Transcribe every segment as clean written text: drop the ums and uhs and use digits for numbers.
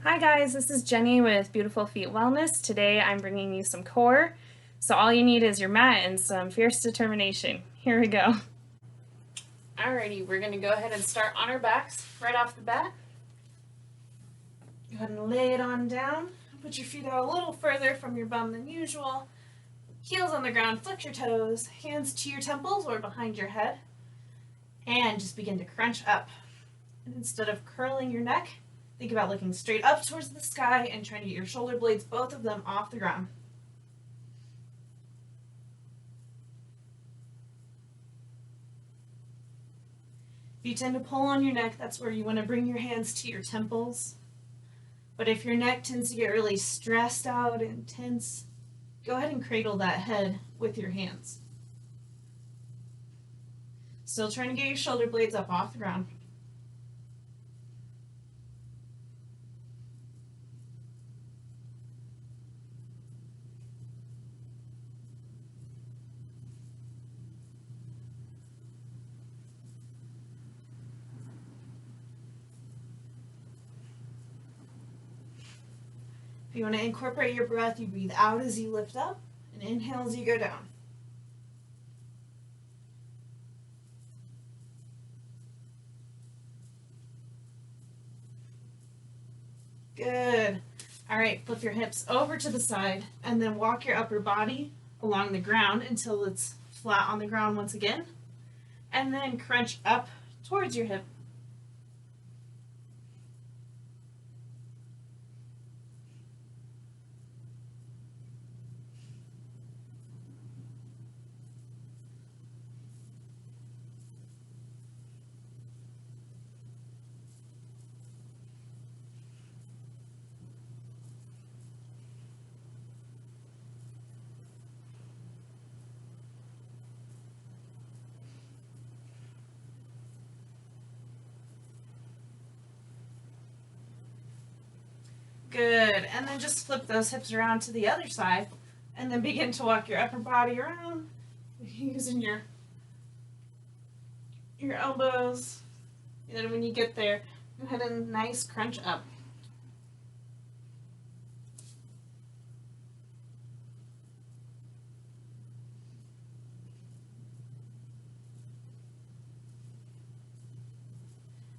Hi guys, this is Jenny with Beautiful Feet Wellness. Today I'm bringing you some core. So all you need is your mat and some fierce determination. Here we go. Alrighty, we're going to go ahead and start on our backs right off the bat. Go ahead and lay it on down. Put your feet out a little further from your bum than usual. Heels on the ground, flex your toes, hands to your temples or behind your head. And just begin to crunch up. And instead of curling your neck, think about looking straight up towards the sky and trying to get your shoulder blades, both of them, off the ground. If you tend to pull on your neck, that's where you want to bring your hands to your temples. But if your neck tends to get really stressed out and tense, go ahead and cradle that head with your hands. Still trying to get your shoulder blades up off the ground. If you want to incorporate your breath, you breathe out as you lift up and inhale as you go down. Good. All right, flip your hips over to the side and then walk your upper body along the ground until it's flat on the ground once again. And then crunch up towards your hip. Good. And then just flip those hips around to the other side and then begin to walk your upper body around using your elbows. And then when you get there, go ahead and nice crunch up.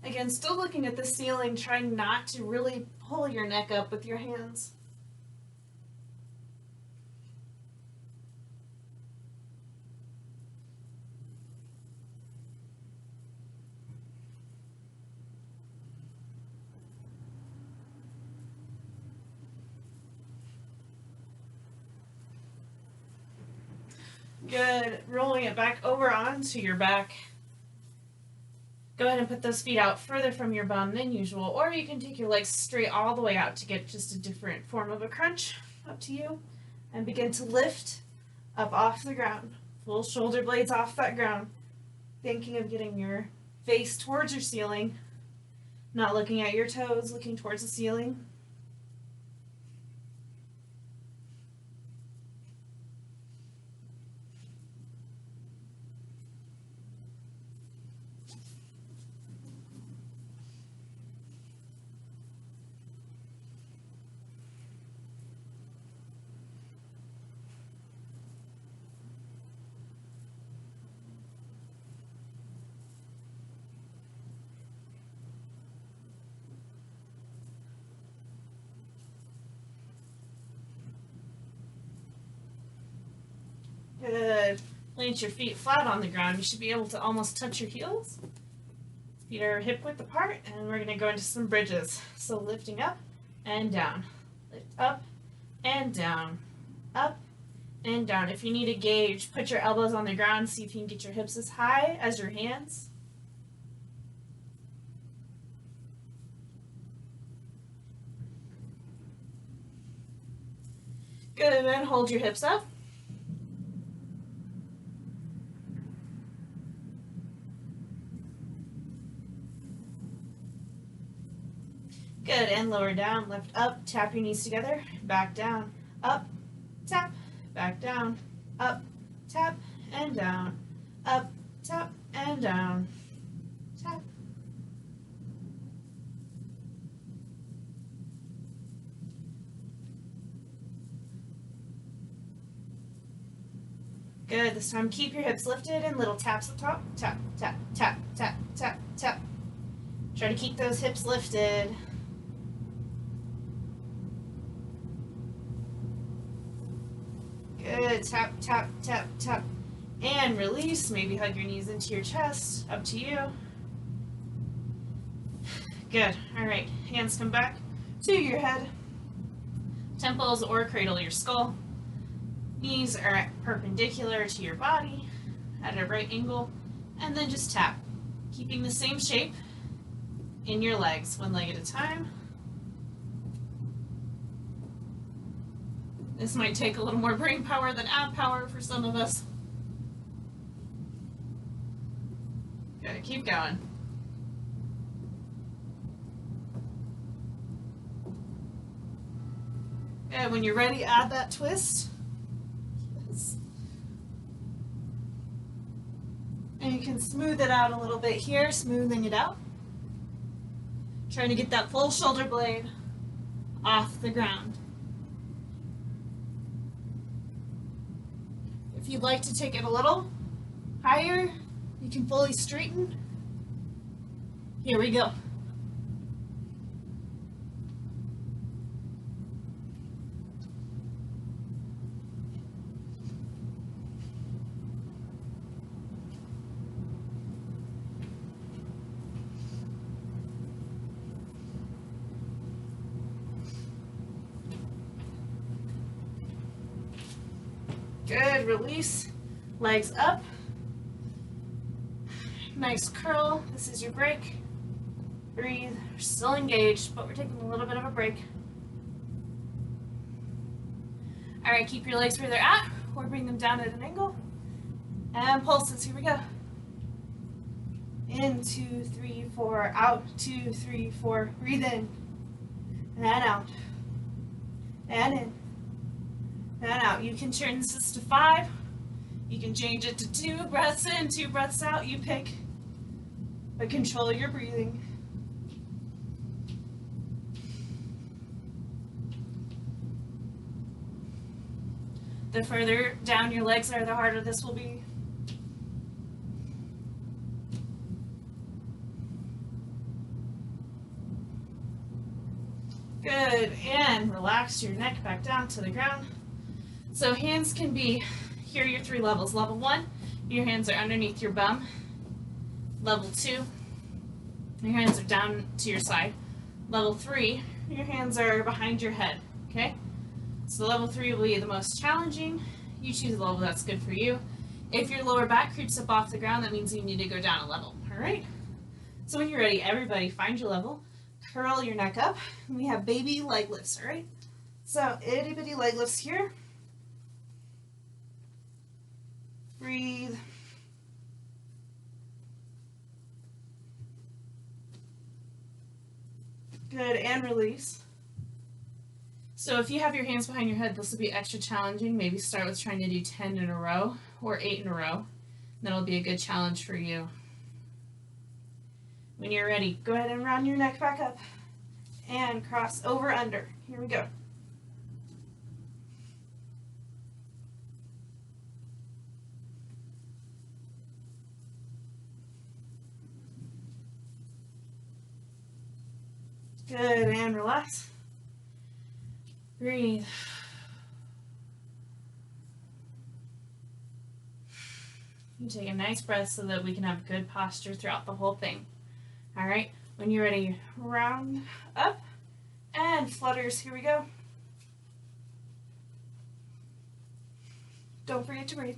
Again, still looking at the ceiling, trying not to really pull your neck up with your hands. Good. Rolling it back over onto your back. Go ahead and put those feet out further from your bum than usual, or you can take your legs straight all the way out to get just a different form of a crunch. Up to you. And begin to lift up off the ground. Full shoulder blades off that ground. Thinking of getting your face towards your ceiling, not looking at your toes, looking towards the ceiling. Good. Plant your feet flat on the ground. You should be able to almost touch your heels. Feet are hip width apart, and we're going to go into some bridges. So lifting up and down. Lift up and down. Up and down. If you need a gauge, put your elbows on the ground. See if you can get your hips as high as your hands. Good, and then hold your hips up. Good, and lower down, lift up, tap your knees together, back down, up, tap, back down, up, tap, and down, up, tap, and down, tap. Good. This time keep your hips lifted and little taps up top. Tap, tap, tap, tap, tap, tap. Try to keep those hips lifted. Good. Tap, tap, tap, tap. And release. Maybe hug your knees into your chest. Up to you. Good. All right. Hands come back to your head. Temples or cradle your skull. Knees are perpendicular to your body at a right angle. And then just tap. Keeping the same shape in your legs, one leg at a time. This might take a little more brain power than ab power for some of us. Good, keep going. Good, when you're ready, add that twist. Yes. And you can smooth it out a little bit here, smoothing it out. Trying to get that full shoulder blade off the ground. If you'd like to take it a little higher, you can fully straighten. Here we go. Good, release, legs up, nice curl, this is your break, breathe, we're still engaged, but we're taking a little bit of a break. All right, keep your legs where they're at, or bring them down at an angle, and pulses, here we go. In, 2, 3, 4, out, 2, 3, 4, breathe in, and out, and in. And out. You can turn this to 5. You can change it to 2 breaths in, 2 breaths out. You pick. But control your breathing. The further down your legs are, the harder this will be. Good. And relax your neck back down to the ground. So hands can be, here are your 3 levels. Level 1, your hands are underneath your bum. Level 2, your hands are down to your side. Level 3, your hands are behind your head, okay? So level 3 will be the most challenging. You choose a level that's good for you. If your lower back creeps up off the ground, that means you need to go down a level, all right? So when you're ready, everybody find your level, curl your neck up, and we have baby leg lifts, all right? So itty bitty leg lifts here. Breathe. Good, and release. So if you have your hands behind your head, this will be extra challenging. Maybe start with trying to do 10 in a row or 8 in a row. That'll be a good challenge for you. When you're ready, go ahead and round your neck back up and cross over under. Here we go. Good, and relax. Breathe. You take a nice breath so that we can have good posture throughout the whole thing. All right, when you're ready, round up and flutters. Here we go. Don't forget to breathe.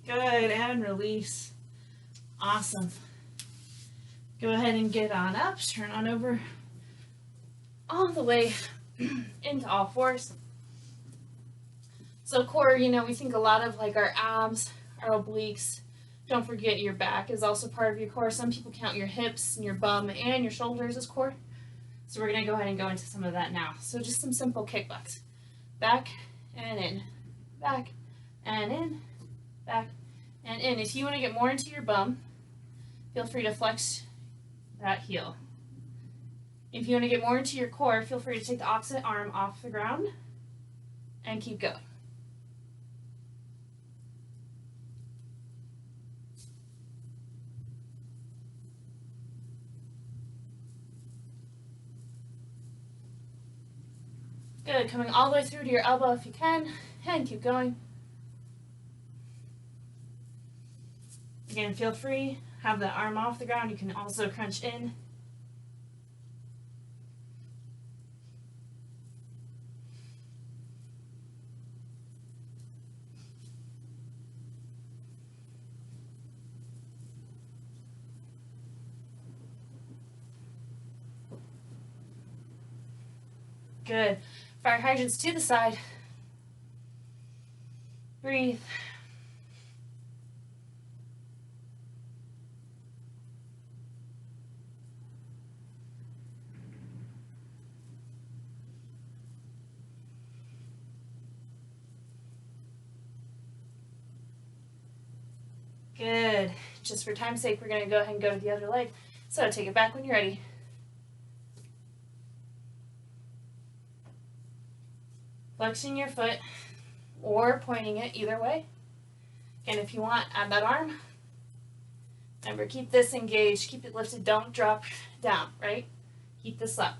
Good, and release. Awesome. Go ahead and get on up, turn on over all the way into all fours. So core, you know, we think a lot of like our abs, our obliques. Don't forget your back is also part of your core. Some people count your hips and your bum and your shoulders as core. So we're going to go ahead and go into some of that now. So just some simple kickbacks. Back and in, back and in, back and in. If you want to get more into your bum, feel free to flex that heel. If you want to get more into your core, feel free to take the opposite arm off the ground and keep going. Good, coming all the way through to your elbow if you can, and keep going. Again, feel free, have the arm off the ground. You can also crunch in. Good. Fire hydrants to the side. Breathe. Good. Just for time's sake, we're going to go ahead and go to the other leg. So take it back when you're ready. Flexing your foot or pointing it, either way. And if you want, add that arm. Remember, keep this engaged, keep it lifted, don't drop down, right? Keep this up.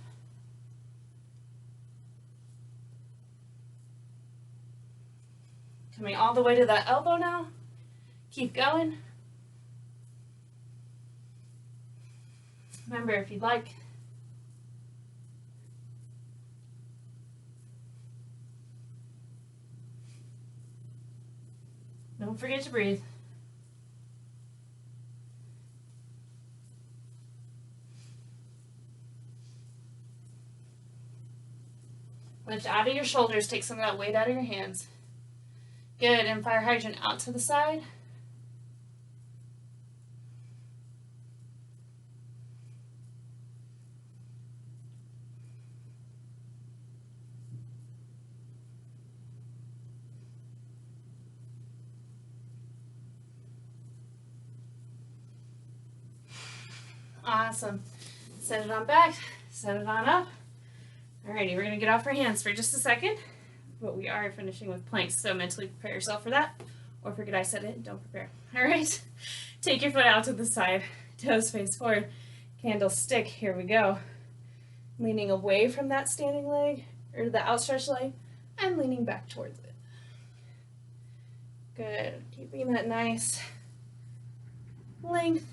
Coming all the way to that elbow now. Keep going. Remember, if you'd like, don't forget to breathe. Lift out of your shoulders, take some of that weight out of your hands. Good, and fire hydrant out to the side. Awesome. Set it on back, set it on up. Alrighty, we're gonna get off our hands for just a second, but we are finishing with planks, so mentally prepare yourself for that, or forget I said it, don't prepare. Alright, take your foot out to the side, toes face forward, candlestick, here we go. Leaning away from that standing leg, or the outstretched leg, and leaning back towards it. Good, keeping that nice length.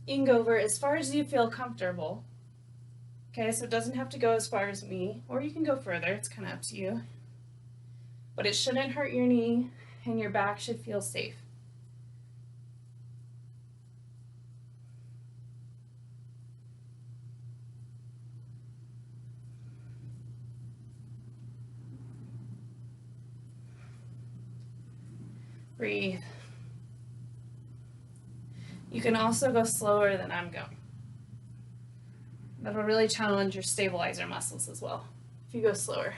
You can go over as far as you feel comfortable. Okay, so it doesn't have to go as far as me, or you can go further, it's kind of up to you. But it shouldn't hurt your knee, and your back should feel safe. Breathe. You can also go slower than I'm going. That'll really challenge your stabilizer muscles as well, if you go slower.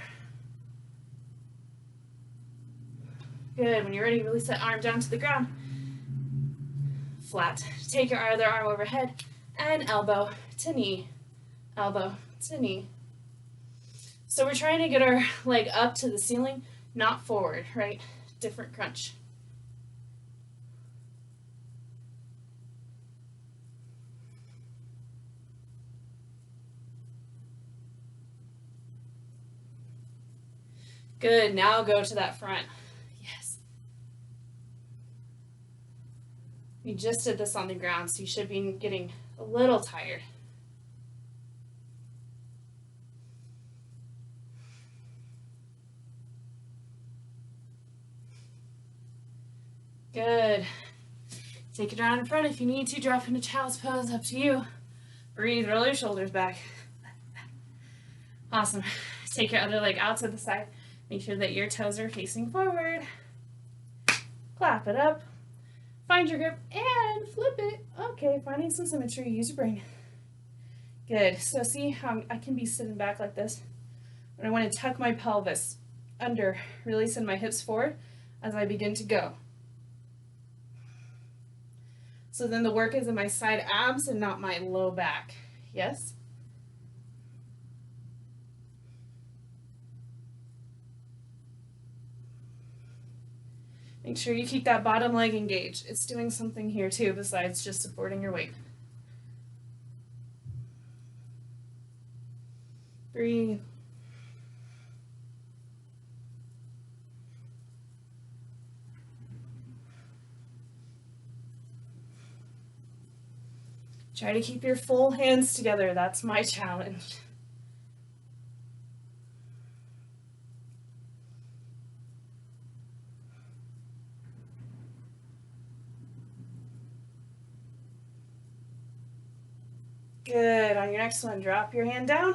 Good, when you're ready, release that arm down to the ground. Flat. Take your other arm overhead and elbow to knee, elbow to knee. So we're trying to get our leg up to the ceiling, not forward, right? Different crunch. Good, now go to that front. Yes. We just did this on the ground, so you should be getting a little tired. Good. Take it around in front if you need to. Drop into child's pose, up to you. Breathe, roll your shoulders back. Awesome. Take your other leg out to the side. Make sure that your toes are facing forward. Clap it up. Find your grip and flip it. Okay, finding some symmetry. Use your brain. Good. So see how I can be sitting back like this. And I want to tuck my pelvis under, really send my hips forward as I begin to go. So then the work is in my side abs and not my low back. Yes. Make sure you keep that bottom leg engaged. It's doing something here too besides just supporting your weight. Breathe. Try to keep your full hands together. That's my challenge. Good. On your next one, drop your hand down.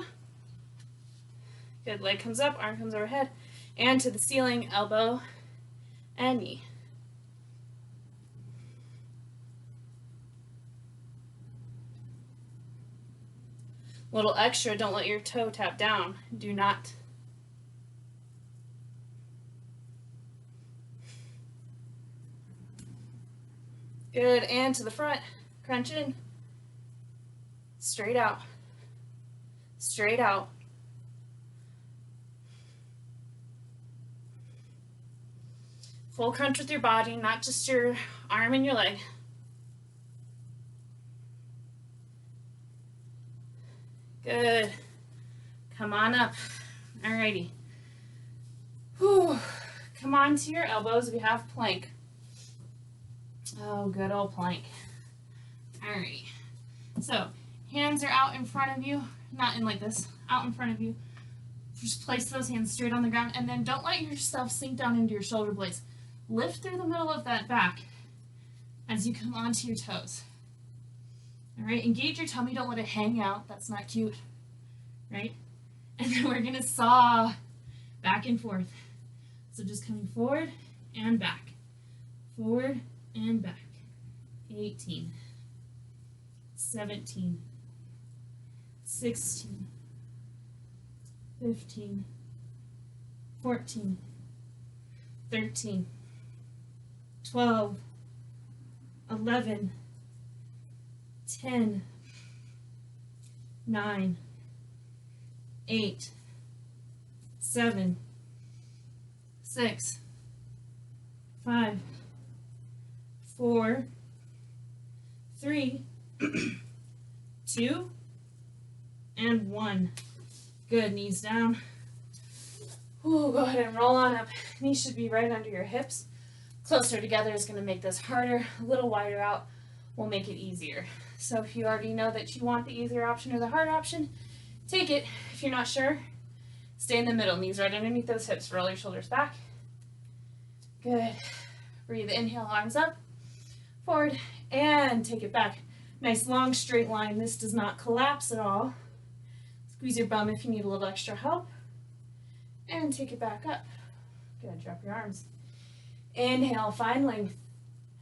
Good. Leg comes up, arm comes overhead, and to the ceiling, elbow and knee. Little extra, don't let your toe tap down. Do not. Good. And to the front, crunch in. Straight out. Straight out. Full crunch with your body, not just your arm and your leg. Good. Come on up. Alrighty. Whew. Come on to your elbows. We have plank. Oh, good old plank. Alrighty. So, hands are out in front of you. Not in like this. Out in front of you. Just place those hands straight on the ground, and then don't let yourself sink down into your shoulder blades. Lift through the middle of that back as you come onto your toes. All right, engage your tummy, don't let it hang out. That's not cute, right? And then we're gonna saw back and forth. So just coming forward and back, forward and back. 18, 17, 16, 15, 14, 13, 12, 11, 10, 9, 8, 7, 6, 5, 4, 3, 2, and 1. Good, knees down. Ooh, go ahead and roll on up. Knees should be right under your hips. Closer together is going to make this harder. A little wider out will make it easier. So if you already know that you want the easier option or the hard option, take it. If you're not sure, stay in the middle. Knees right underneath those hips. Roll your shoulders back. Good. Breathe. Inhale, arms up, forward, and take it back. Nice long straight line. This does not collapse at all. Squeeze your bum if you need a little extra help. And take it back up. Good. Drop your arms. Inhale, find length.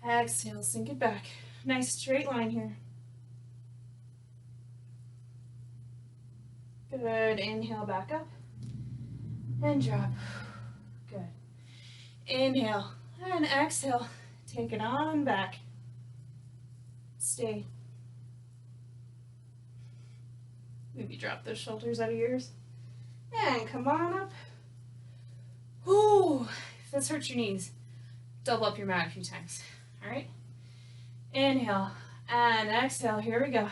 Exhale, sink it back. Nice straight line here. Good. Inhale, back up. And drop. Good. Inhale and exhale. Take it on back. Stay. Maybe drop those shoulders out of your ears. And come on up. Ooh, if this hurts your knees, double up your mat a few times. All right? Inhale and exhale. Here we go.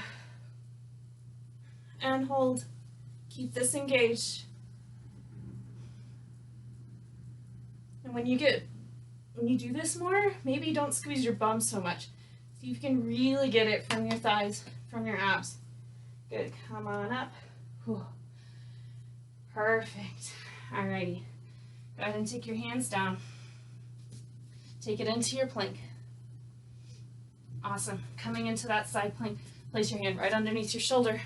And hold. Keep this engaged. And when you do this more, maybe don't squeeze your bum so much. See if you can really get it from your thighs, from your abs. Good. Come on up. Whew. Perfect. Alrighty. Go ahead and take your hands down. Take it into your plank. Awesome. Coming into that side plank, place your hand right underneath your shoulder.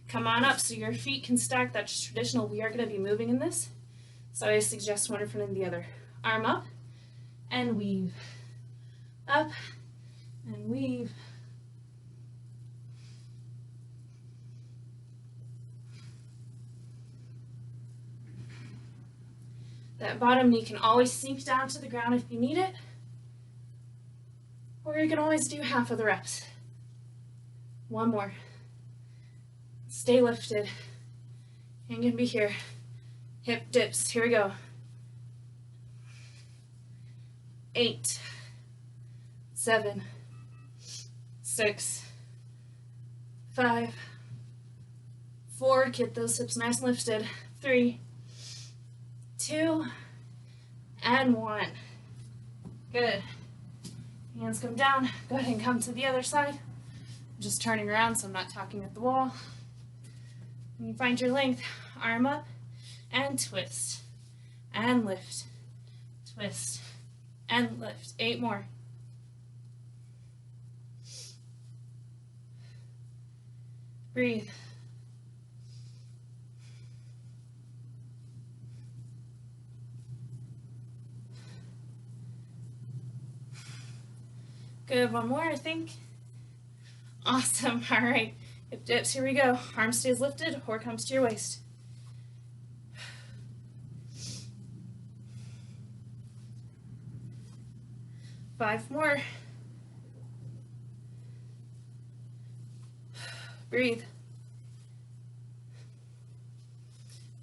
Come on up so your feet can stack. That's traditional. We are going to be moving in this. So I suggest one in front of the other. Arm up and weave. Up and weave. That bottom knee can always sink down to the ground if you need it. Or you can always do half of the reps. One more. Stay lifted. Hand can be here. Hip dips. Here we go. 8, 7, 6, 5, 4. Get those hips nice and lifted. 3, 2, and 1. Good. Hands come down. Go ahead and come to the other side. I'm just turning around so I'm not talking at the wall. When you find your length, arm up and twist and lift. Twist and lift. 8 more. Breathe. Good, one more, I think. Awesome, all right. Hip dips, here we go. Arm stays lifted or comes to your waist. Five more. Breathe.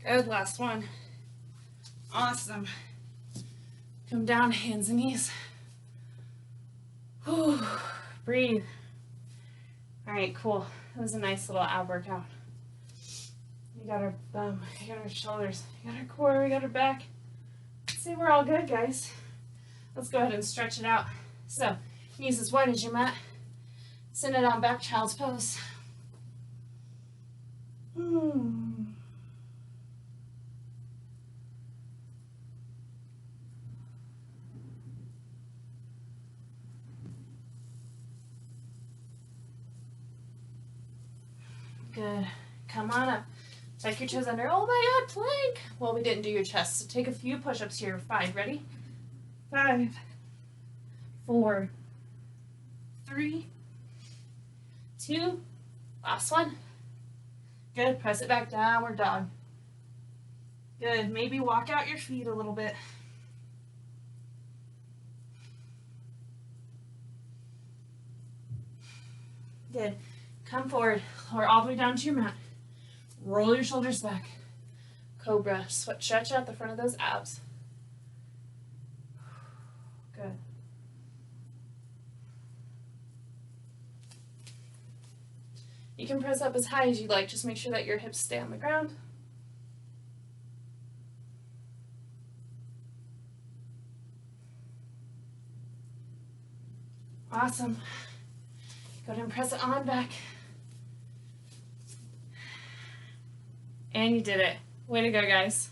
Good, last one. Awesome. Come down, hands and knees. Whew. Breathe. All right, cool. That was a nice little ab workout. We got our bum, we got our shoulders, we got our core, we got our back. Let's see, we're all good, guys. Let's go ahead and stretch it out. So, knees as wide as your mat. Send it on back, child's pose. Good. Come on up. Tuck your toes under. Oh my God, plank. Well, we didn't do your chest, so take a few push-ups here. 5. Ready? 5, 4, 3, 2. Last one. Good. Press it back. Downward dog. Good. Maybe walk out your feet a little bit. Good. Come forward. Lower all the way down to your mat. Roll your shoulders back. Cobra. Stretch out the front of those abs. Good. You can press up as high as you like. Just make sure that your hips stay on the ground. Awesome. Go ahead and press it on back. And you did it. Way to go, guys.